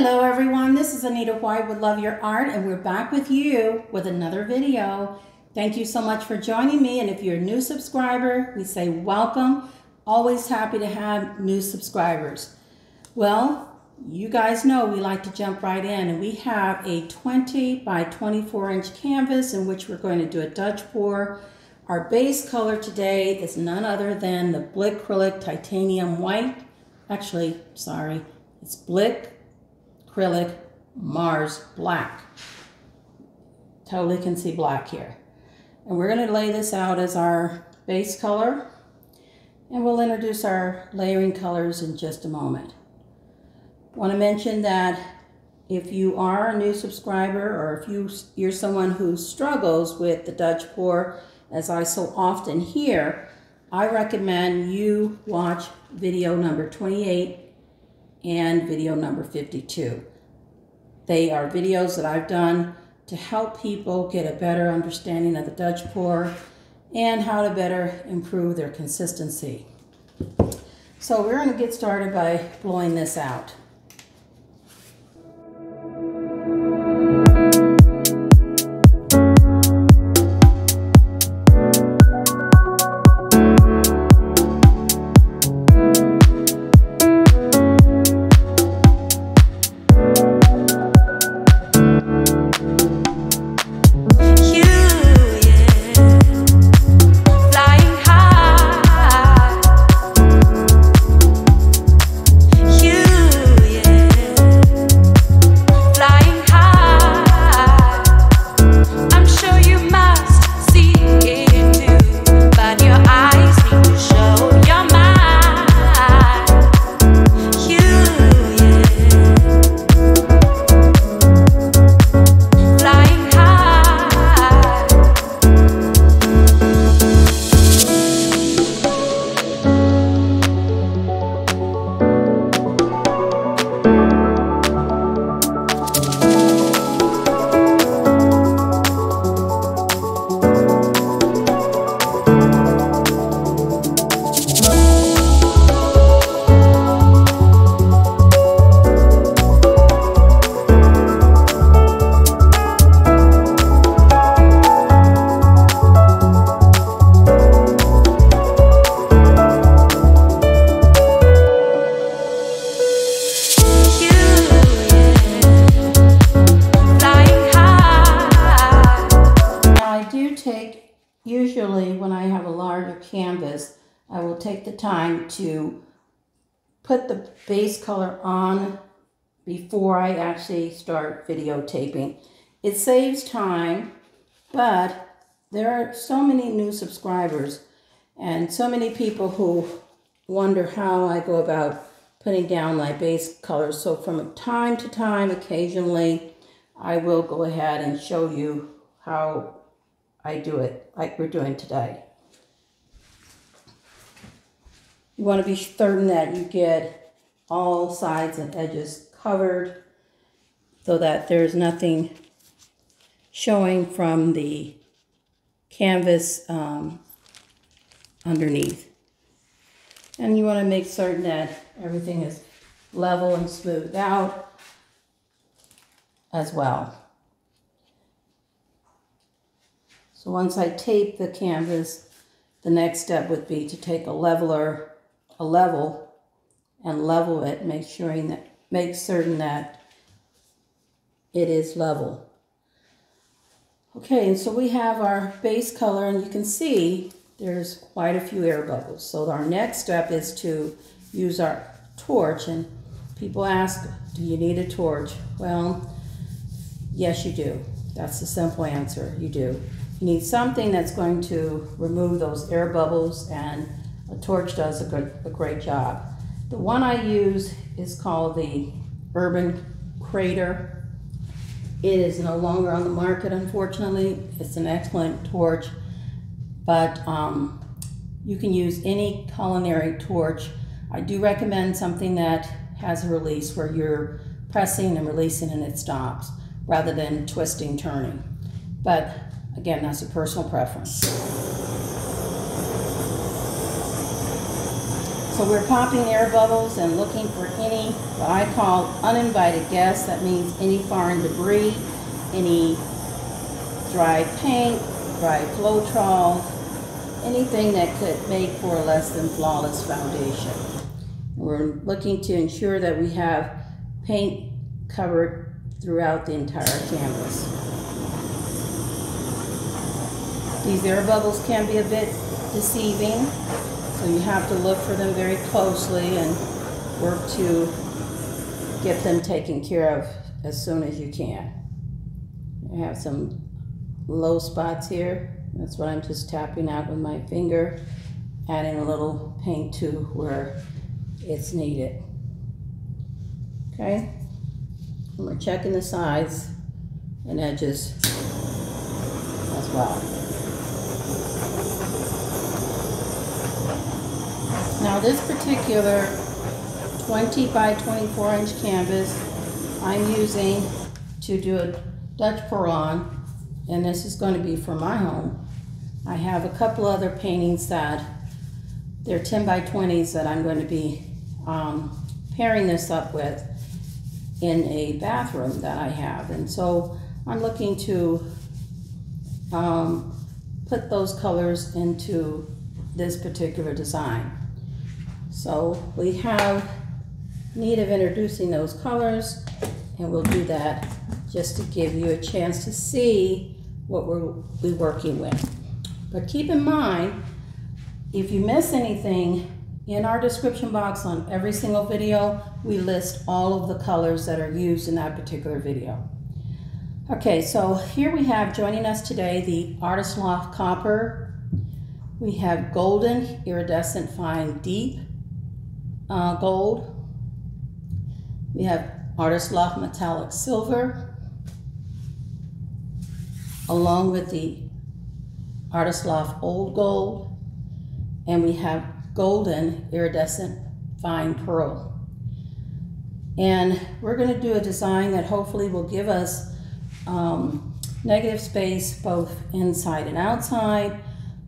Hello everyone, this is Anita White with Love Your Art, and we're back with you with another video. Thank you so much for joining me, and if you're a new subscriber, we say welcome. Always happy to have new subscribers. Well, you guys know we like to jump right in, and we have a 20 by 24 inch canvas in which we're going to do a Dutch pour. Our base color today is none other than the Blickrylic Titanium White. Actually, sorry, it's Blickrylic Mars Black. Totally can see black here. And we're going to lay this out as our base color, and we'll introduce our layering colors in just a moment. I want to mention that if you are a new subscriber, or if you're someone who struggles with the Dutch pour, as I so often hear, I recommend you watch video number 28 and video number 52. They are videos that I've done to help people get a better understanding of the Dutch pour and how to better improve their consistency. So we're going to get started by blowing this out. Usually when I have a larger canvas, I will take the time to put the base color on before I actually start videotaping. It saves time, but there are so many new subscribers and so many people who wonder how I go about putting down my base colors. So from time to time, occasionally, I will go ahead and show you how I do it like we're doing today. You want to be certain that you get all sides and edges covered so that there's nothing showing from the canvas underneath. And you want to make certain that everything is level and smoothed out as well. So once I tape the canvas, the next step would be to take a level and level it, make certain that it is level. Okay, and so we have our base color, and you can see there's quite a few air bubbles. So our next step is to use our torch, and people ask, do you need a torch? Well, yes you do. That's the simple answer, you do. You need something that's going to remove those air bubbles, and a torch does a great job. The one I use is called the Urban Crater. It is no longer on the market, unfortunately. It's an excellent torch, but you can use any culinary torch. I do recommend something that has a release where you're pressing and releasing and it stops, rather than twisting, turning. But again, that's a personal preference. So we're popping air bubbles and looking for any, what I call uninvited guests. That means any foreign debris, any dry paint, dry Floetrol, anything that could make for a less than flawless foundation. We're looking to ensure that we have paint covered throughout the entire canvas. These air bubbles can be a bit deceiving, so you have to look for them very closely and work to get them taken care of as soon as you can. I have some low spots here. That's what I'm just tapping out with my finger, adding a little paint to where it's needed. Okay, and we're checking the sides and edges as well. Now this particular 20 by 24 inch canvas I'm using to do a Dutch pour on, and this is going to be for my home. I have a couple other paintings that they're 10 by 20s that I'm going to be pairing this up with in a bathroom that I have, and so I'm looking to put those colors into this particular design. So we have need of introducing those colors, and we'll do that just to give you a chance to see what we'll be working with. But keep in mind, if you miss anything, in our description box on every single video, we list all of the colors that are used in that particular video. Okay, so here we have joining us today the Artist Loft Copper. We have Golden Iridescent Fine Deep Gold. We have Artist Loft Metallic Silver, along with the Artist Loft Old Gold, and we have Golden Iridescent Fine Pearl. And we're going to do a design that hopefully will give us negative space both inside and outside,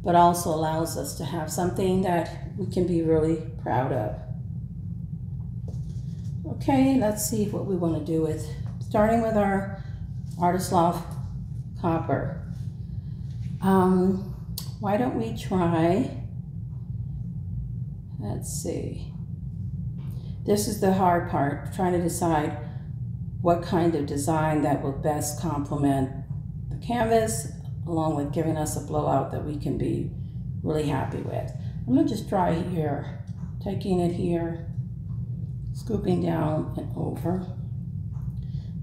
but also allows us to have something that we can be really proud of. Okay, let's see what we want to do with, starting with our Artist Loft Copper. Why don't we try, let's see. This is the hard part, trying to decide what kind of design that will best complement the canvas, along with giving us a blowout that we can be really happy with. I'm going to just try here, taking it here, scooping down and over.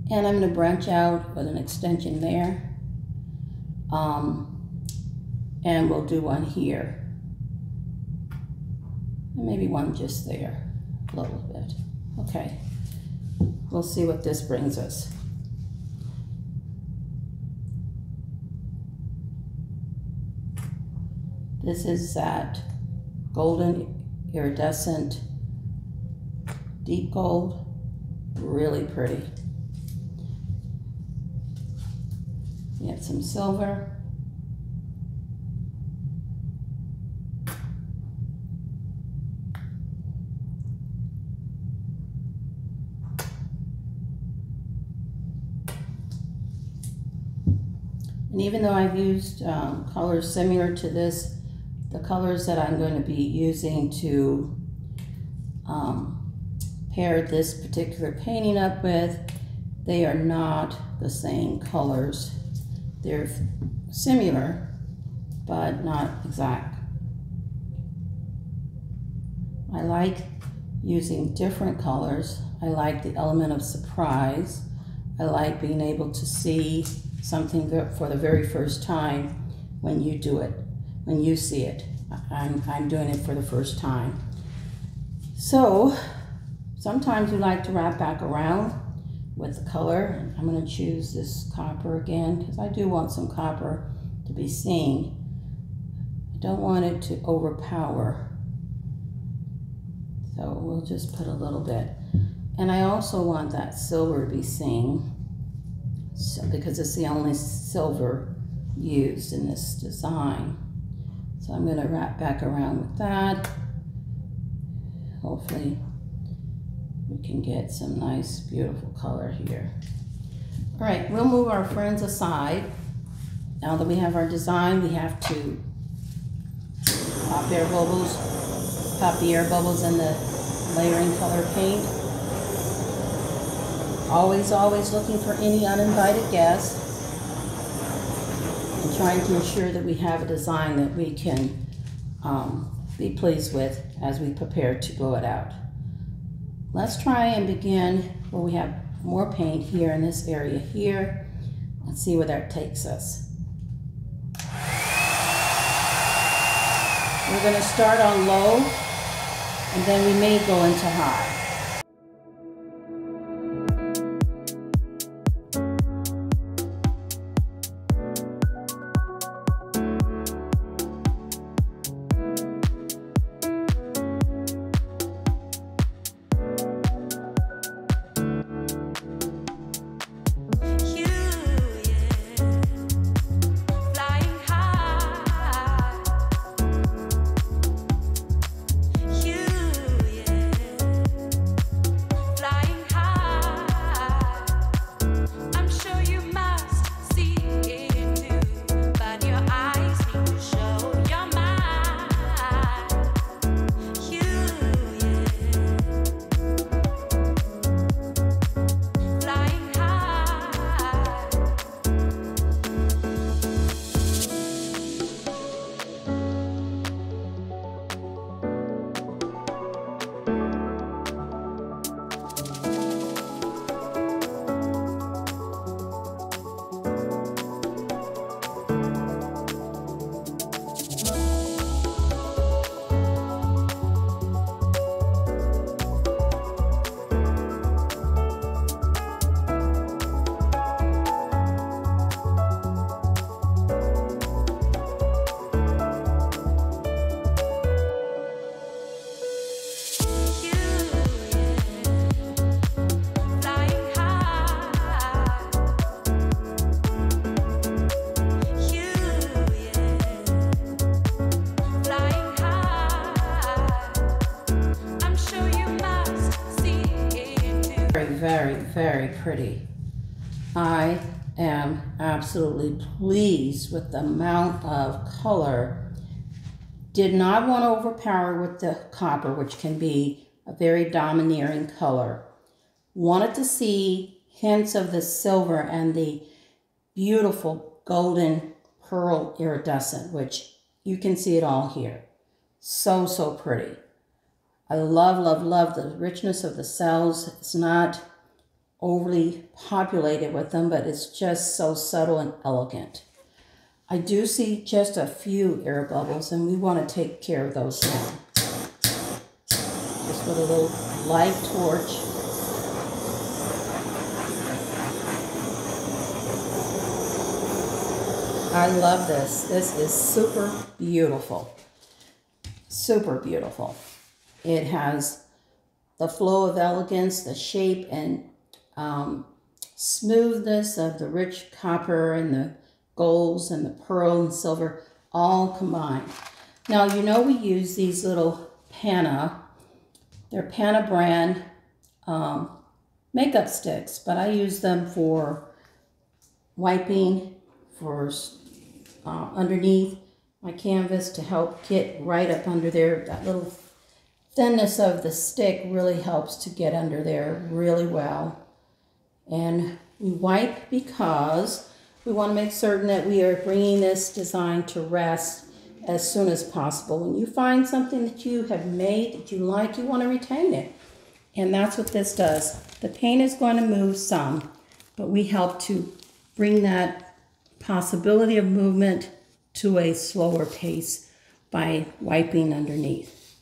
And I'm going to branch out with an extension there. And we'll do one here. And maybe one just there, a little bit. Okay, we'll see what this brings us. This is that Golden Iridescent Deep Gold, really pretty. We have some silver. And even though I've used colors similar to this, the colors that I'm going to be using to pair this particular painting up with, they are not the same colors. They're similar, but not exact. I like using different colors. I like the element of surprise. I like being able to see something for the very first time when you do it, when you see it. I'm doing it for the first time. So sometimes we like to wrap back around with the color. I'm going to choose this copper again because I do want some copper to be seen. I don't want it to overpower. So we'll just put a little bit. And I also want that silver to be seen, so, because it's the only silver used in this design. So I'm going to wrap back around with that. hopefully we can get some nice, beautiful color here. All right, we'll move our friends aside. Now that we have our design, we have to pop the air bubbles in the layering color paint. Always, always looking for any uninvited guests and trying to ensure that we have a design that we can be pleased with as we prepare to blow it out. Let's try and begin where we have more paint here in this area here and see where that takes us. We're going to start on low and then we may go into high. Very, very pretty. I am absolutely pleased with the amount of color. Did not want to overpower with the copper, which can be a very domineering color. Wanted to see hints of the silver and the beautiful golden pearl iridescent, which you can see it all here. So, so pretty. I love, love, love the richness of the cells. It's not overly populated with them, but it's just so subtle and elegant. I do see just a few air bubbles, and we want to take care of those now. Just with a little light torch. I love this. This is super beautiful. Super beautiful. It has the flow of elegance, the shape and smoothness of the rich copper and the golds and the pearl and silver all combined. Now, you know we use these little Pana. They're Pana brand makeup sticks, but I use them for wiping, for underneath my canvas to help get right up under there. That little thinness of the stick really helps to get under there really well. And we wipe because we want to make certain that we are bringing this design to rest as soon as possible. When you find something that you have made that you like, you want to retain it. And that's what this does. The paint is going to move some, but we help to bring that possibility of movement to a slower pace by wiping underneath.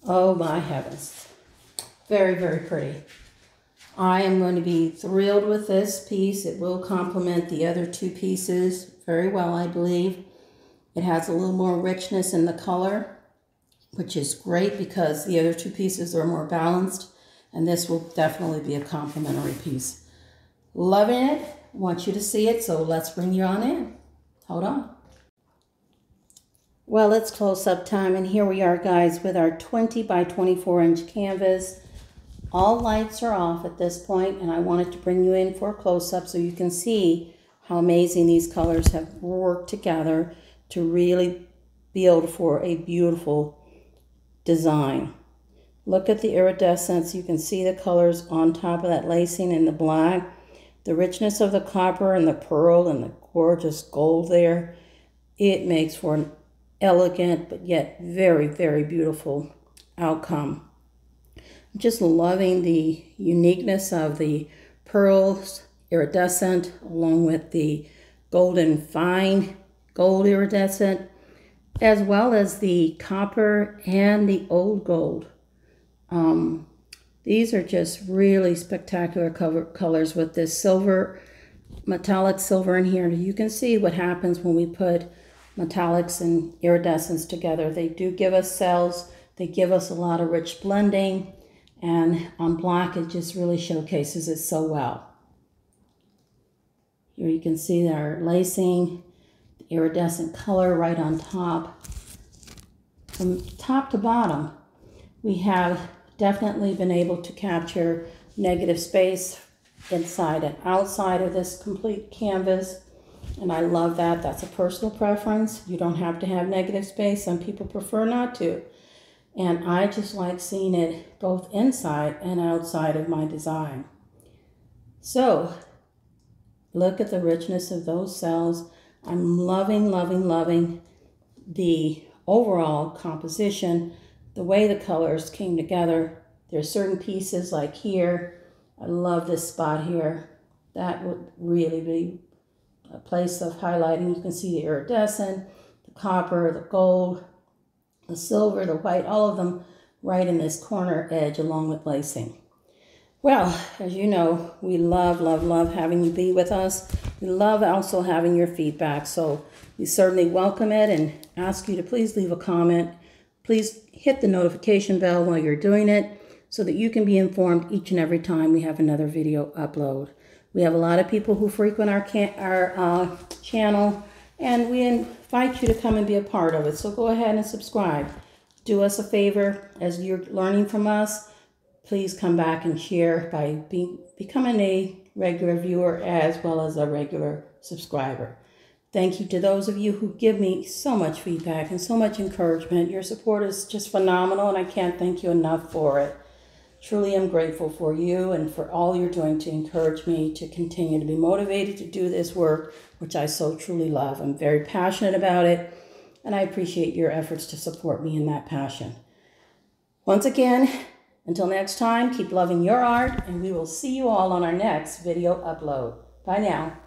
Oh my heavens. Very, very pretty. I am going to be thrilled with this piece. It will complement the other two pieces very well, I believe. It has a little more richness in the color, which is great because the other two pieces are more balanced, and this will definitely be a complementary piece. Loving it. Want you to see it, so let's bring you on in. Hold on. Well, it's close-up time, and here we are, guys, with our 20 by 24 inch canvas. All lights are off at this point, and I wanted to bring you in for a close-up so you can see how amazing these colors have worked together to really build for a beautiful design. Look at the iridescence. You can see the colors on top of that lacing in the black, the richness of the copper and the pearl and the gorgeous gold there. It makes for an elegant but yet very, very beautiful outcome. I'm just loving the uniqueness of the pearls iridescent along with the golden fine gold iridescent, as well as the copper and the old gold. These are just really spectacular colors with this silver, metallic silver in here. You can see what happens when we put metallics and iridescence together. They do give us cells. They give us a lot of rich blending. And on black, it just really showcases it so well. Here you can see our lacing, the iridescent color right on top. From top to bottom, we have definitely been able to capture negative space inside and outside of this complete canvas. And I love that. That's a personal preference. You don't have to have negative space. Some people prefer not to. And I just like seeing it both inside and outside of my design. So look at the richness of those cells. I'm loving, loving, loving the overall composition, the way the colors came together. There's certain pieces like here. I love this spot here. That would really be a place of highlighting. You can see the iridescent, the copper, the gold, the silver, the white, all of them right in this corner edge along with lacing. Well, as you know, we love, love, love having you be with us. We love also having your feedback. So we certainly welcome it and ask you to please leave a comment. Please hit the notification bell while you're doing it so that you can be informed each and every time we have another video upload. We have a lot of people who frequent our channel, and we invite you to come and be a part of it. So go ahead and subscribe. Do us a favor as you're learning from us. Please come back and share by becoming a regular viewer as well as a regular subscriber. Thank you to those of you who give me so much feedback and so much encouragement. Your support is just phenomenal, and I can't thank you enough for it. Truly am grateful for you and for all you're doing to encourage me to continue to be motivated to do this work, which I so truly love. I'm very passionate about it, and I appreciate your efforts to support me in that passion. Once again, until next time, keep loving your art, and we will see you all on our next video upload. Bye now.